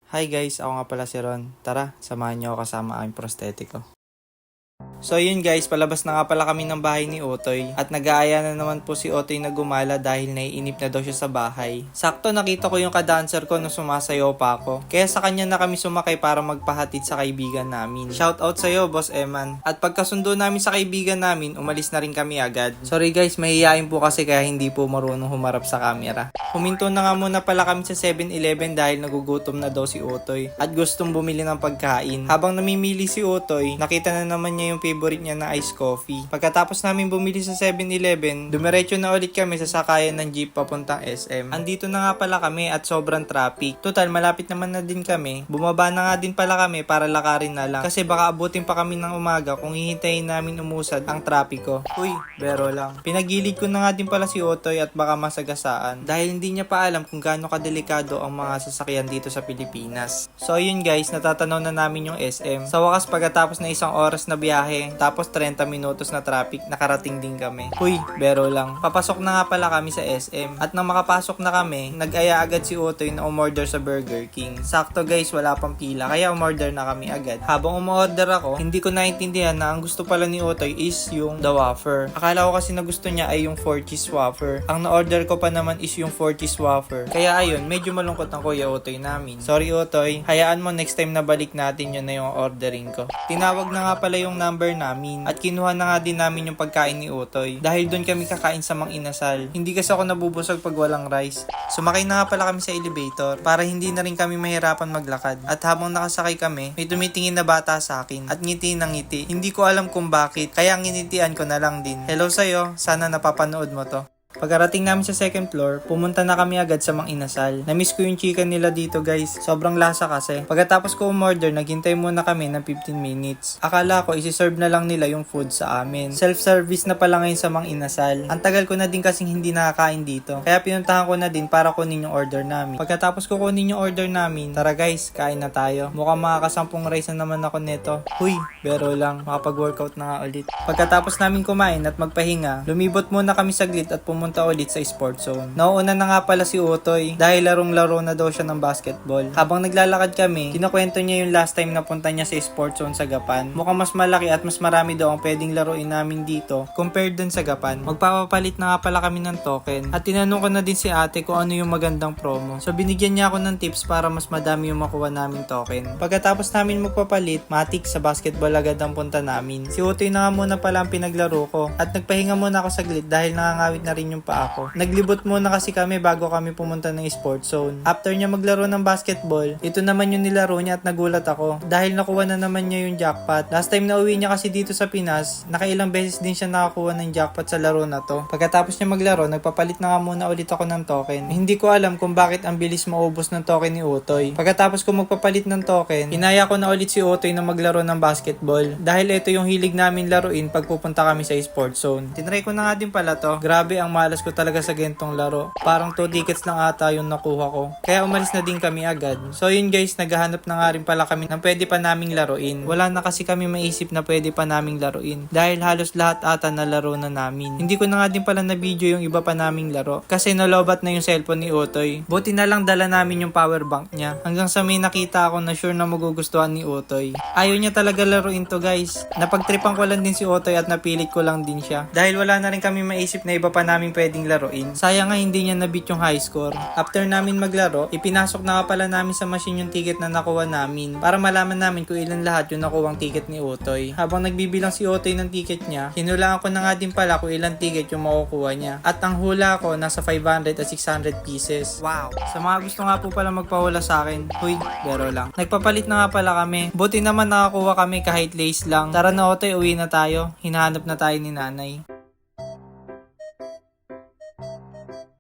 Hi guys, ako nga pala si Ron. Tara, samahan niyo ako kasama ang prostetiko. So yun guys, palabas na nga pala kami ng bahay ni Otoy at nag-aaya na naman po si Otoy na gumala dahil naiinip na daw siya sa bahay. Sakto nakita ko yung kadancer ko nung sumasayaw pa ako. Kaya sa kanya na kami sumakay para magpahatid sa kaibigan namin. Shoutout sa'yo, Boss Eman. At pagkasundo namin sa kaibigan namin, umalis na rin kami agad. Sorry guys, mahihayin po kasi kaya hindi po marunong humarap sa camera. Huminto na nga muna pala kami sa 7-Eleven dahil nagugutom na daw si Otoy at gustong bumili ng pagkain. Habang namimili si Otoy, nakita na naman niya yung favorite niya na iced coffee. Pagkatapos namin bumili sa 7-Eleven, dumiretso na ulit kami sa sakayan ng jeep papuntang SM. Andito na nga pala kami at sobrang traffic. Total, malapit naman na din kami. Bumaba na nga din pala kami para lakarin na lang. Kasi baka abutin pa kami ng umaga kung hihintayin namin umusad ang trapiko. Uy, bero lang. Pinagilid ko na nga din pala si Otoy at baka masagasaan. Dahil hindi niya pa alam kung gaano kadelikado ang mga sasakyan dito sa Pilipinas. So ayun guys, natatanaw na namin yung SM. Sa wakas pagkatapos na isang oras na biyahe, tapos 30 minutos na traffic, nakarating din kami. Uy, bero lang. Papasok na nga pala kami sa SM. At nang makapasok na kami, nag-aya agad si Otoy na umorder sa Burger King. Sakto guys, wala pang pila, kaya umorder na kami agad. Habang umorder ako, hindi ko naintindihan na ang gusto pala ni Otoy is yung the wafer. Akala ko kasi na gusto niya ay yung 4 cheese wafer. Ang na-order ko pa naman is yung 4 cheese wafer. Kaya ayun, medyo malungkot ang kuya Otoy namin. Sorry Otoy, hayaan mo next time na balik natin yun na yung ordering ko. Tinawag na nga pala yung number namin at kinuha na nga din namin yung pagkain ni Otoy dahil doon kami kakain sa Mang Inasal. Hindi kasi ako nabubusog pag walang rice. Sumakay na nga pala kami sa elevator para hindi na rin kami mahirapan maglakad. At habang nakasakay kami, may tumitingin na bata sa akin at ngiti ng ngiti. Hindi ko alam kung bakit, kaya nginitian ko na lang din. Hello sa'yo, sana napapanood mo to. Pagkarating namin sa second floor, pumunta na kami agad sa Mang Inasal. Namiss ko yung chicken nila dito guys. Sobrang lasa kasi. Pagkatapos ko umorder, naghintay muna kami ng 15 minutes. Akala ko isi-serve na lang nila yung food sa amin. Self-service na pala ngayon sa Mang Inasal. Ang tagal ko na din kasing hindi nakakain dito. Kaya pinuntahan ko na din para kunin yung order namin. Pagkatapos ko kunin yung order namin, tara guys, kain na tayo. Mukhang makakasampung rice na naman ako neto. Huy, bero lang. Makapag-workout na nga ulit. Pagkatapos namin kumain at magpahinga, lumibot muna kami saglit at pumunta ulit sa sports zone. Nauuna na nga pala si Otoy dahil larong-laro na daw siya ng basketball. Habang naglalakad kami, kinukwento niya yung last time na punta niya sa sports zone sa Gapan. Mukhang mas malaki at mas marami daw ang pwedeng laruin namin dito compared dun sa Gapan. Magpapapalit na nga pala kami ng token at tinanong ko na din si ate kung ano yung magandang promo. So binigyan niya ako ng tips para mas madami yung makuha namin token. Pagkatapos namin magpapalit, matik sa basketball agad ang punta namin. Si Otoy na nga muna pala ang pinaglaro ko at nagpahinga muna ako saglit dahil nakangawit na rin yung pa ako. Naglibot muna kasi kami bago kami pumunta ng sports zone. After niya maglaro ng basketball, ito naman yung nilaro niya at nagulat ako dahil nakuha na naman niya yung jackpot. Last time na uwi niya kasi dito sa Pinas, nakailang beses din siya nakakuha ng jackpot sa laro na to. Pagkatapos niya maglaro, nagpapalit na nga muna ulit ako ng token. Hindi ko alam kung bakit ang bilis maubos ng token ni Otoy. Pagkatapos ko magpapalit ng token, hinaya ko na ulit si Otoy na maglaro ng basketball dahil ito yung hilig namin laruin pag pupunta kami sa sports zone. Tinry ko na nga din pala to. Grabe ang malas ko talaga sa gentong laro. Parang 2 tickets lang ata yung nakuha ko. Kaya umalis na din kami agad. So yun guys, naghahanap na nga rin pala kami ng pwede pa naming laruin. Wala na kasi kami maisip na pwede pa naming laruin. Dahil halos lahat ata na laro na namin. Hindi ko na nga din pala na video yung iba pa naming laro. Kasi nalobat na yung cellphone ni Otoy. Buti na lang dala namin yung power bank niya. Hanggang sa may nakita ako na sure na magugustuhan ni Otoy. Ayaw niya talaga laruin to guys. Napagtripan ko lang din si Otoy at napilit ko lang din siya. Dahil wala na rin kami maisip na iba pa naming pwedeng laruin. Sayang nga hindi niya nabit yung high score. After namin maglaro, ipinasok na nga pala namin sa machine yung ticket na nakuha namin para malaman namin kung ilan lahat yung nakuwang ticket ni Otoy. Habang nagbibilang si Otoy ng ticket niya, hinulaan ko na nga din pala kung ilang ticket yung makukuha niya. At ang hula ko nasa 500 at 600 pieces. Wow! Sa mga gusto nga po pala magpahula sa akin, huy, bero lang. Nagpapalit na nga pala kami. Buti naman nakakuha kami kahit lace lang. Tara na Otoy, uwi na tayo. Hinahanap na tayo ni nanay.